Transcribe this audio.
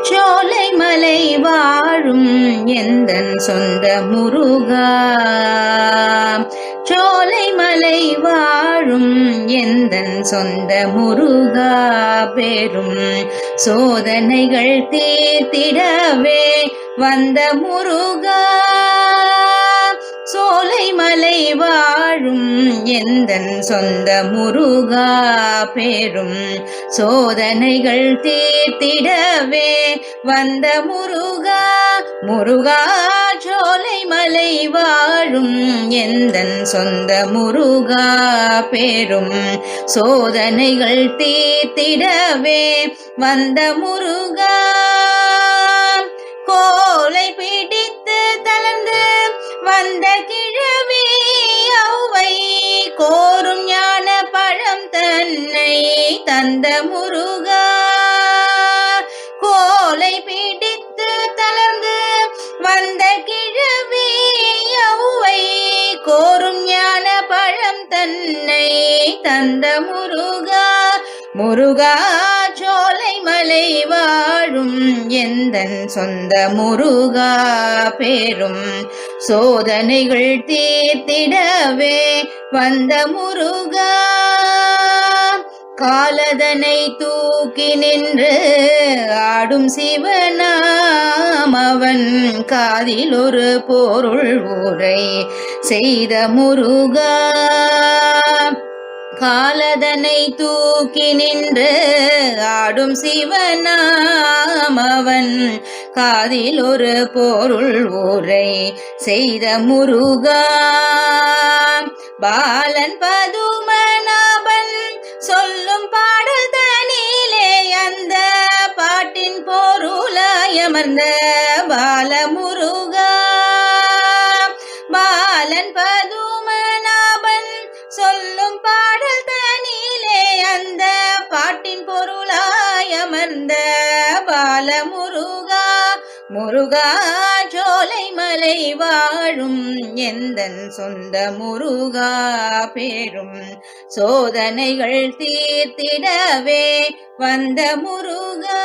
சோலை மலை வாழும் எந்தன் சொந்த முருகா, சோலை மலை வாழும் எந்தன் சொந்த முருகா, பெரும் சோதனைகள் தீர்த்திடவே வந்த முருகா, சோலை மலை வாழும் எந்தன் சொந்த முருகா, பெரும் சோதனைகள் தீர்த்திடவே வந்த முருகா, முருகா சோலை மலை வாழும் எந்தன் சொந்த முருகா, பெரும் சோதனைகள் தீர்த்திடவே வந்த முருகா, கோலை பிடித்து தளர்ந்து வந்த கிழவி ஔவை கோரும் ஞான பழம் தன்னை தந்த முருகா, கோலை பிடித்து தளர்ந்து வந்த கிழவி ஔவை கோரும் ஞான பழம் தன்னை தந்த முருகா, முருகா சோலை மலை வாழும் எந்தன் சொந்த முருகா, பெரும் சோதனைகள் தீர்த்திடவே வந்த முருகா, காலதனை தூக்கி நின்று ஆடும் சிவனாம் அவன் காதில் ஒரு பொருள் உரை செய்த முருகா, காலதனை தூக்கி நின்று ஆடும் சிவனாம் அவன் காதில் ஒரு பொருள் உரை செய்த முருகா, பாலன் பதுமநாபன் சொல்லும் பாடல் தனிலே அந்த பாட்டின் பொருளாய் அமர்ந்த பாலமுருகா, பாலன் பதுமநாபன் சொல்லும் பாடல் தனிலே அந்த பாட்டின் பொருளாய் அமர்ந்த பாலமுருகா, முருகா சோலை மலை வாழும் எந்தன் சொந்த முருகா, பெரும் சோதனைகள் தீர்த்திடவே வந்த முருகா.